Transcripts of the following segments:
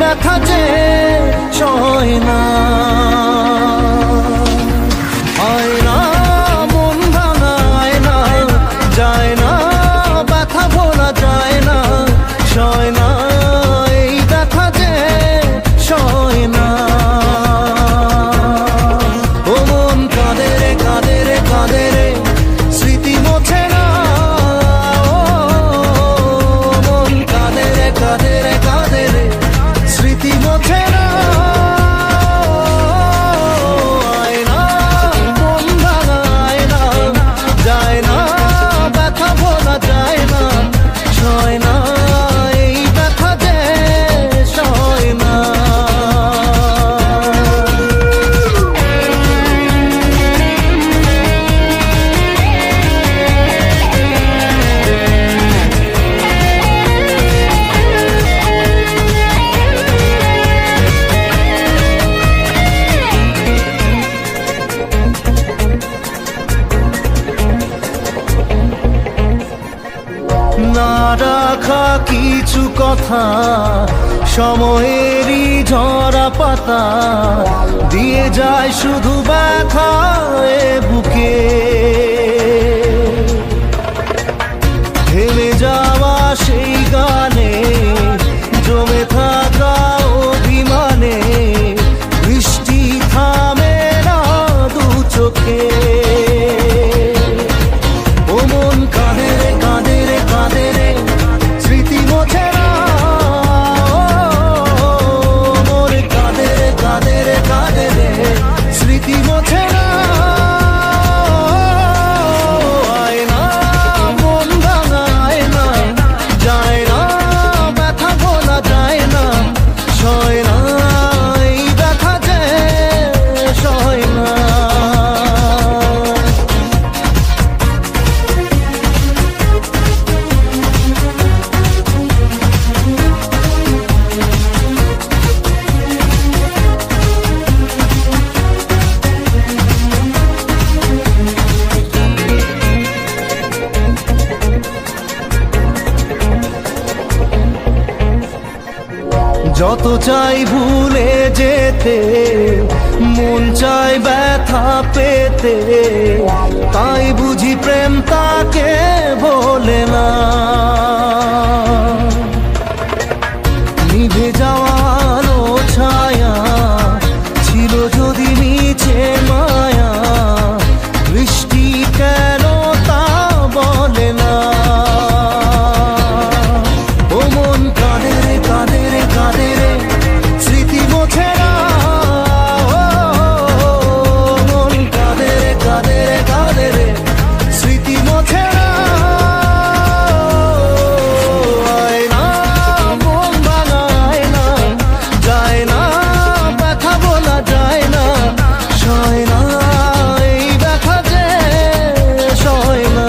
ব্যথা যে সয় না, হয় না মন ভাঙায় না, যায় না ব্যথা ভোলা যায় না, সয় না এই ব্যথা যে সয় না। ও মন কাঁদে রে কাঁদে রে কাঁদে রে, স্মৃতি মোছে না। ও মন কাঁদে রে কাঁদে রে কাঁদে রে, স্মৃতি মোছে না। আয় না মন ভাঙায় না, যায় না ব্যথা ভোলা যায় না, সয় না এই ব্যথা যে সয় না। না রাখা কিছু কথা, সময়েরই ঝরা পাতা, দিয়ে যায় শুধু ব্যথা এ বুকে। থেমে যাওয়া সেই গানে, জমে থাকা অভিমানে, বৃষ্টি থামে না দু চোখে। ও মন কাঁদে রে কাঁদে রে কাঁদে রে, স্মৃতি মোছে না। মন কাঁদে রে কাঁদে রে কাঁদে রে, স্মৃতি মোছে না। আয় না মন ভাঙায় না, যায় না ব্যথা ভোলা যায় না, সয় না এই ব্যথা যে সয় না। যত চাই ভুলে যেতে, মন চাই ব্যথা পেতে, তাই বুঝি প্রেম তাকে বলে না। নিভে যাওয়া আলো ছায়া ছিল যদি নিচে মায়া, বৃষ্টি কেন তা বলে না। ও মন কাঁদে রে কাঁদে রে কাঁদে রে, স্মৃতি মোছে না। ও মন কাঁদে রে কাঁদে রে কাঁদে রে, স্মৃতি মোছে না। আয় না মন ভাঙায় না, যায় না ব্যথা বলা যায় না, সয় না এই ব্যথা যে সয় না।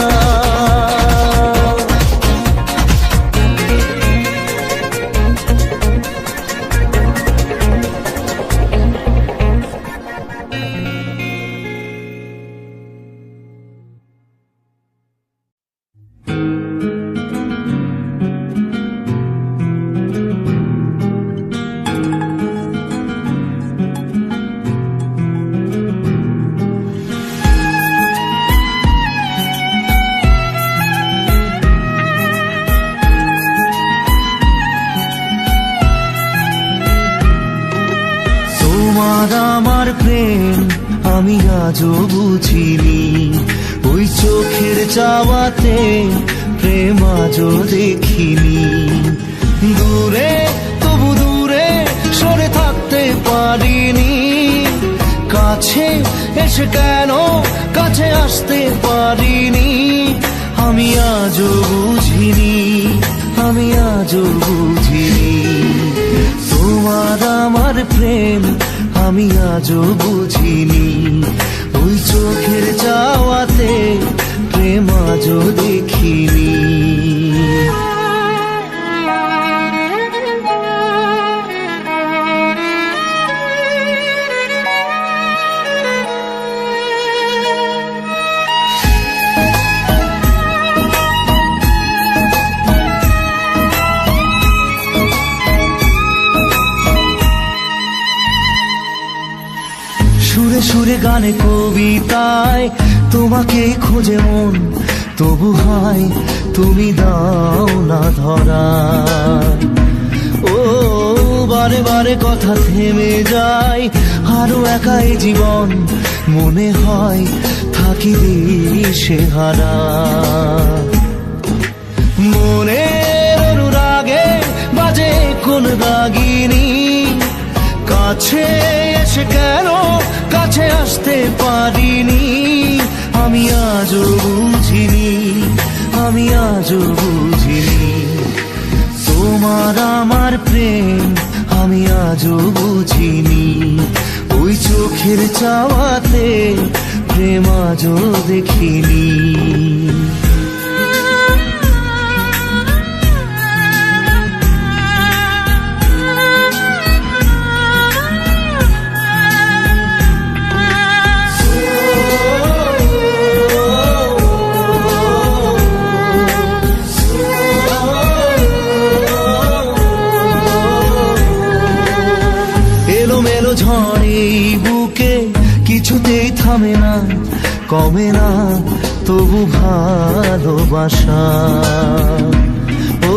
তোমার আমার প্রেম আমি আজও বুঝিনি, ওই চোখের চাওয়াতে প্রেম আজও দেখিনি। দূরে তবু দূরে সরে থাকতে পারিনি, কাছে এসে কেন কাছে আসতে পারিনি। আমি আজও বুঝিনি, আমি আজও বুঝিনি, তোমার আমার প্রেম আমি আজও বুঝিনি। ওই চোখের চাওয়াতে প্রেম আজও দেখিনি। সুরে গানে কবিতায় তোমাকে খোঁজে মন, তবু হায় তুমি দাও না ধরা। ও বারে বারে কথা থেমে যায়, আরো একাই জীবন মনে হয় থাকি দিশে হারা। মনের অনুরাগে বাজে কোন রাগিনী, কাছে এসে কেন কাছে আসতে পারিনি। আমি আজও বুঝিনি, আমি আজও বুঝিনি তোমার আমার প্রেম, আমি আজও বুঝিনি। ওই চোখের চাওয়াতে প্রেম আজও দেখিনি। এলোমেলো ঝড়ে বুকে কিছুতেই থামে না, কমে না তবু ভালোবাসা। ও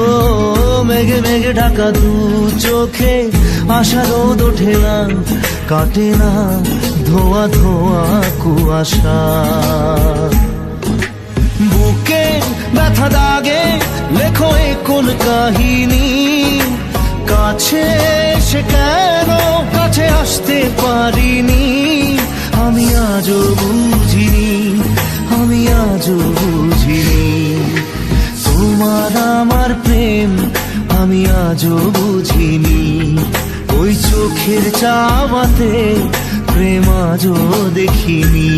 মেঘে মেঘে ঢাকা দু চোখে আশা রোদ ওঠে না, কাটে না ধোয়া ধোয়া কুয়াশা। বুকে ব্যথা দাগে লেখো এ কোন কাহিনী, কাছে এসে কেন কাছে আসতে পারিনি। আমি আজও বুঝিনি, আমি আজও বুঝিনি তোমার আমার প্রেম, আমি আজও বুঝিনি। ওই চোখের চাওয়াতে প্রেম আজও দেখিনি।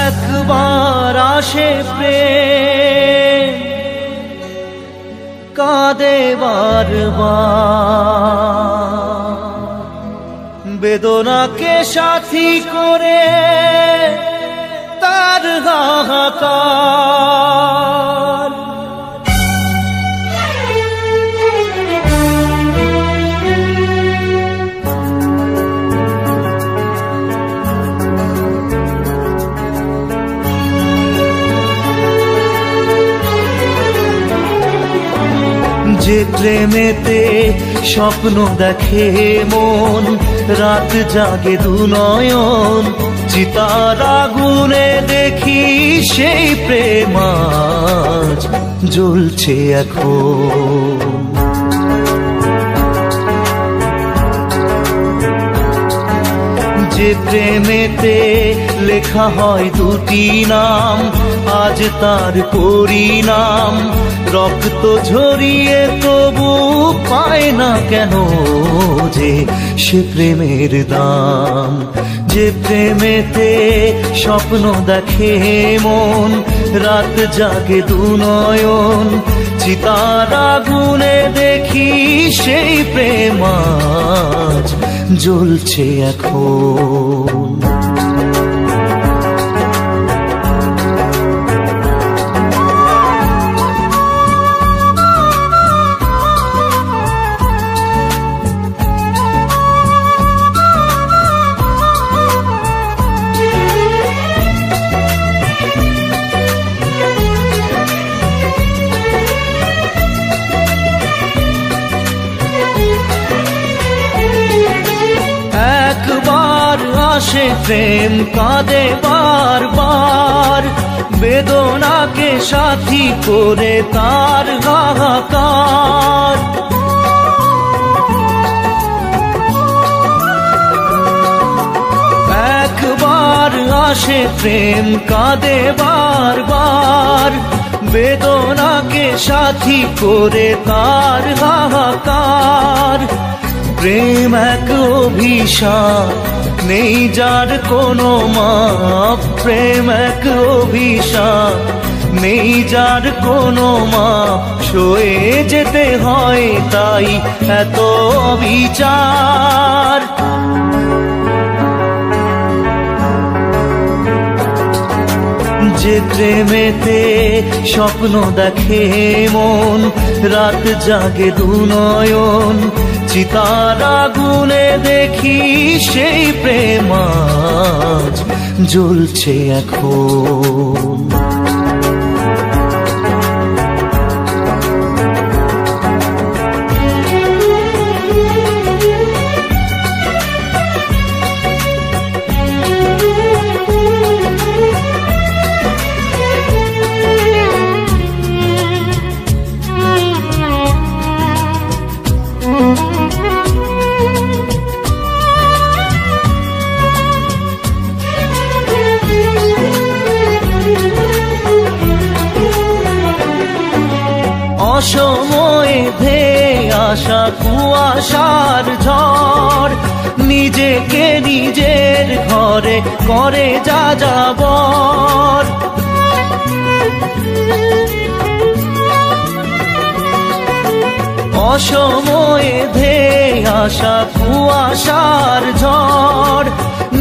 একবার আসে প্রেম কাঁদে বারবার, বেদনাকে সাথী করে তার হাহাকার। যে প্রেমেতে স্বপ্ন দেখে মন, রাত জাগে দু নয়ন, চিতার আগুনে দেখি সেই প্রেম আজ জ্বলছে এখন। যে প্রেমেতে লেখা হয় দুটি নাম, আজ তার পরিণাম রক্ত ঝরিয়ে তবু পায় না কেন যে সে প্রেমের দাম। যে প্রেমেতে স্বপ্ন দেখে মন, রাত জাগে দু নয়ন, চিতার আগুনে দেখি সেই প্রেম আজ জ্বলছে এখন। আসে প্রেম কাঁদে বারবার, বেদনাকে সাথী করে তার হাহাকার। একবার আসে প্রেম কাঁদে বারবার, বেদনাকে সাথী করে তার হাহাকার। প্রেম এক অভিশাপ নেই যার কোনো মাপ, প্রেম এক অভিশাপ নেই যার কোনো মাপ, সয়ে যেতে হয় তাই এত বিচার। যে প্রেমেতে স্বপ্ন দেখে মন, রাত জাগে দুনয়ন, চিতার আগুনে দেখি সেই প্রেম আজ জ্বলছে এখন। অসময়ে ধেয়ে আসা কুয়াশার ঝড়, নিজেকে নিজের ঘরে করে যা যাবর। অসময়ে ধেয়ে আসা কুয়াশার ঝড়,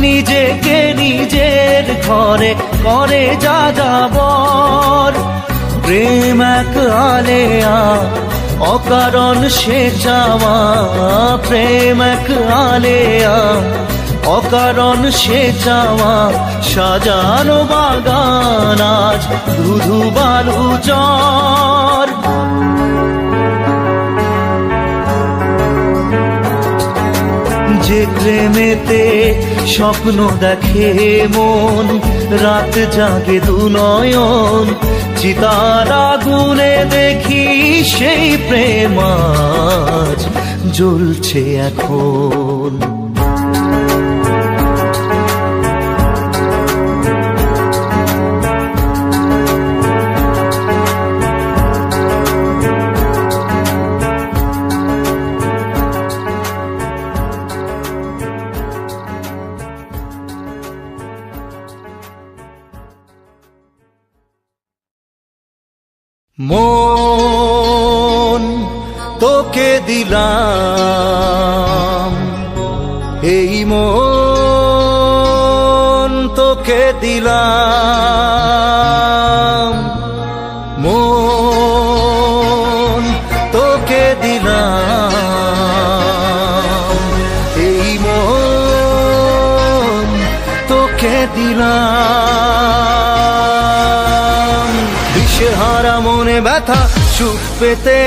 নিজেকে নিজের ঘরে করে যা যাবর। প্রেম এক আলেয়া অকারণ সে চাওয়া, প্রেম এক আলেয়া অকারণ সে চাওয়া, সাজানো বাগান আজ ধুধু বালু চর। যে প্রেমেতে স্বপ্ন দেখে মন, রাত জাগে দুনয়ন, চিতার আগুনে দেখি সেই প্রেম আজ জ্বলছে এখন। মন তোকে দিলাম, এই মন তোকে দিলাম, মন তোকে দিলাম, এই মন তোকে দিলাম। দিশেহারা মনে ব্যথা সুখ পেতে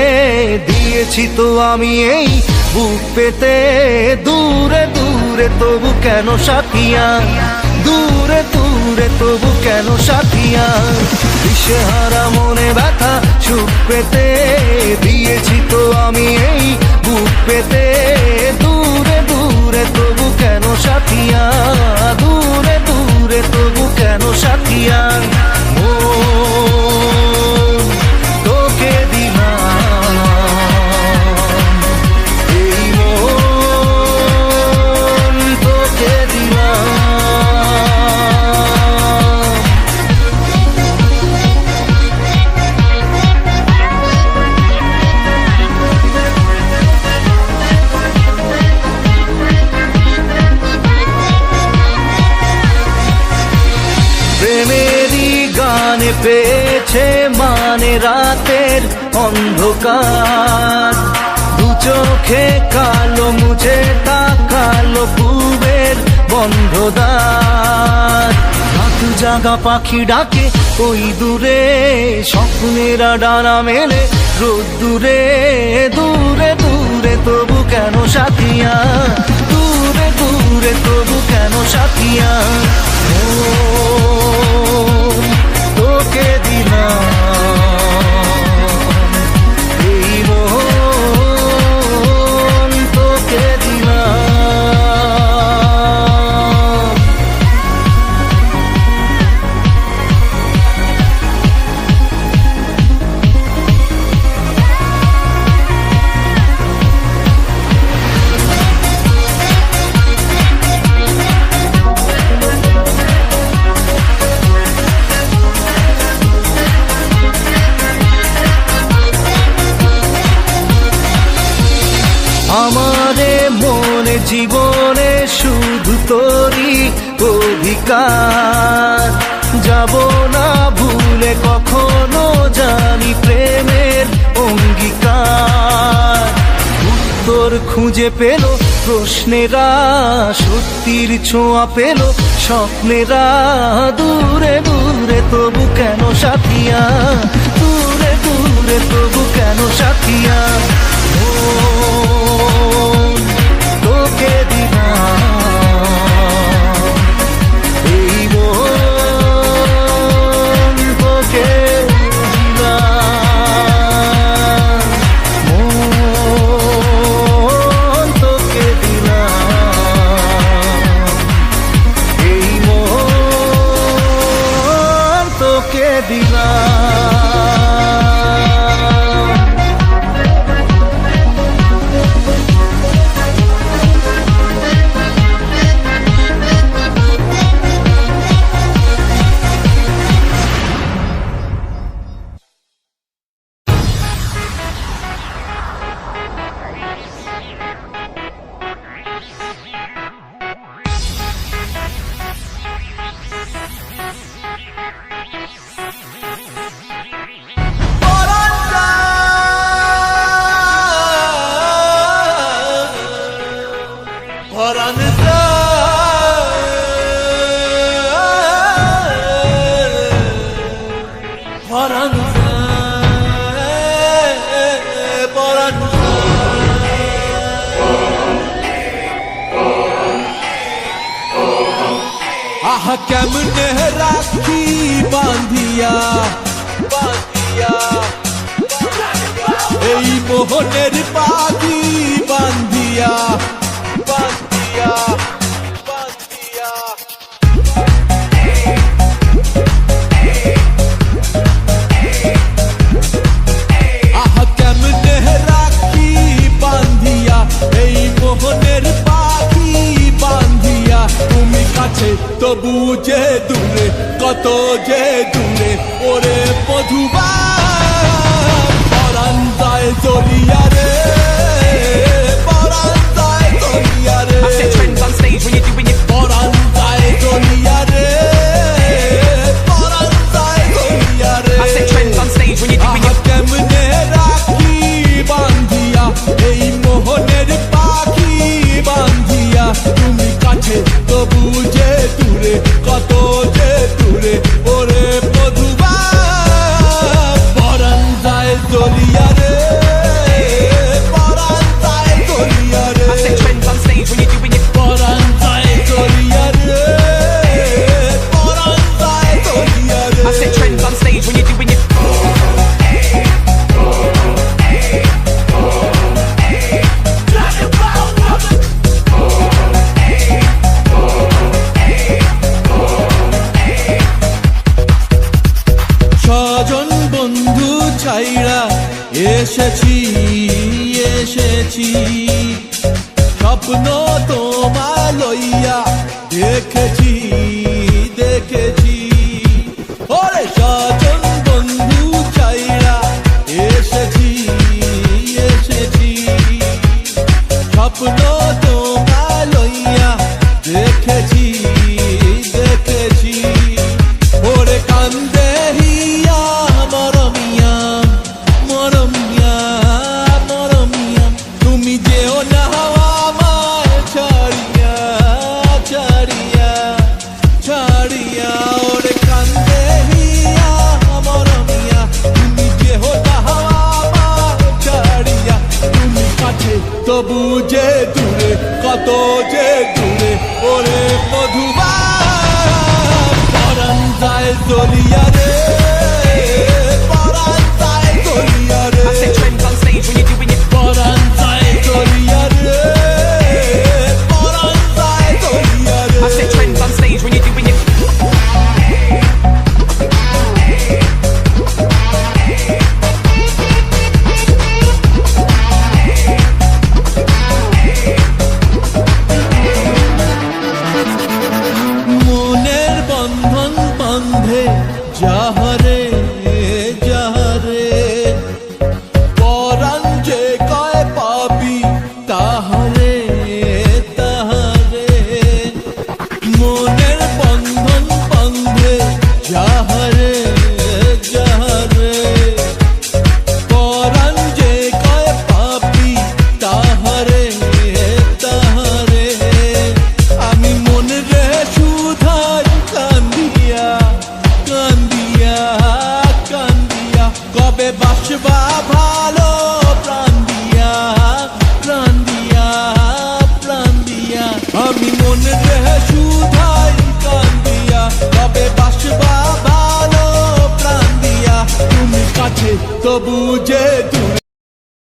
দিয়েছি তো আমি এই বুক পেতে, দূরে দূরে তবু কেন সাথিয়া, দূরে দূরে তবু কেন সাথিয়া। দিশেহারা মনে ব্যথা সুখ পেতে দিয়েছি তো আমি এই বুক পেতে, দূরে দূরে তবু কেন সাথিয়া, দূরে দূরে তবু কেন সাথিয়া। তোকে দিলাম, এই মন তোকে দিলাম। প্রেমেরই গানে পেয়েছে মানে রাতের অন্ধকার, দু চোখে কালো মুছে তাকালো পূবের বন্ধদ্বার। রাত জাগা পাখি ডাকে ওই দূরে, স্বপ্নেরা ডানা মেলে রোদ্দুরে, দূরে দূরে তবু কেন সাথিয়া, দূরে দূরে তবু কেন সাথিয়া। তোকে দিলাম, এই মন তোকে দিলাম। আমারে মনে জীবনে শুধু তোরই অধিকার, যাব না ভুলে কখনো জানি প্রেমের অঙ্গীকার। উত্তর খুঁজে পেল প্রশ্নেরা, সত্যির ছোঁয়া পেল স্বপ্নেরা, দূরে দূরে তবু কেন সাথিয়া, দূরে দূরে তবু কেন সাথিয়া। তোকে দিলাম এই মন, তোকে দিলাম মন, তোকে দিলাম এই মন, তোকে দিলাম। আহা কেমনে রাখি বাঁধিয়া বাঁধিয়া, এই মোহনের পাখি বাঁধিয়া বাঁধিয়া বাঁধিয়া। আহা কেমনে রাখি বাঁধিয়া, এই মোহনের পাখি বাঁধিয়া। তুমি কাছে তবু যে দূরে, কত যে দূরে ওরে মধুবা। পরাণ যায় জলিয়া রে, পরাণ যায় জলিয়া রে, পরাণ যায় জলিয়া রে, পরাণ যায় জলিয়া রে। আহা কেমনে রাখি বাঁধিয়া, এই মোহনের পাখি বাঁধিয়া। তুমি কাছে তবু যে দূরে, কত যে দূরে ওরে মধুবা। পরাণ যায় জলিয়া রে, পরাণ যায় জলিয়া রে, পরাণ যায় জলিয়া রে, পরাণ যায় জলিয়া রে। স্বজন বন্ধু ছাইরা এসেছি এসেছি, স্বপ্ন তোমার লইয়া দেখেছি দেখেছি। ওরে স্বজন বন্ধু ছাইরা এসেছি এসেছি, স্বপ্ন তোমার লইয়া দেখেছি দেখেছি। ওরে কান্দে হিয়া মরমিয়া মরমিয়া মরমিয়া, তুমি যেও না আমায় ছাড়িয়া ছাড়িয়া ছাড়িয়া। ওরে কান্দে হিয়া মরমিয়া, তুমি যেও না আমায় ছাড়িয়া। তুমি কাছে তবু যে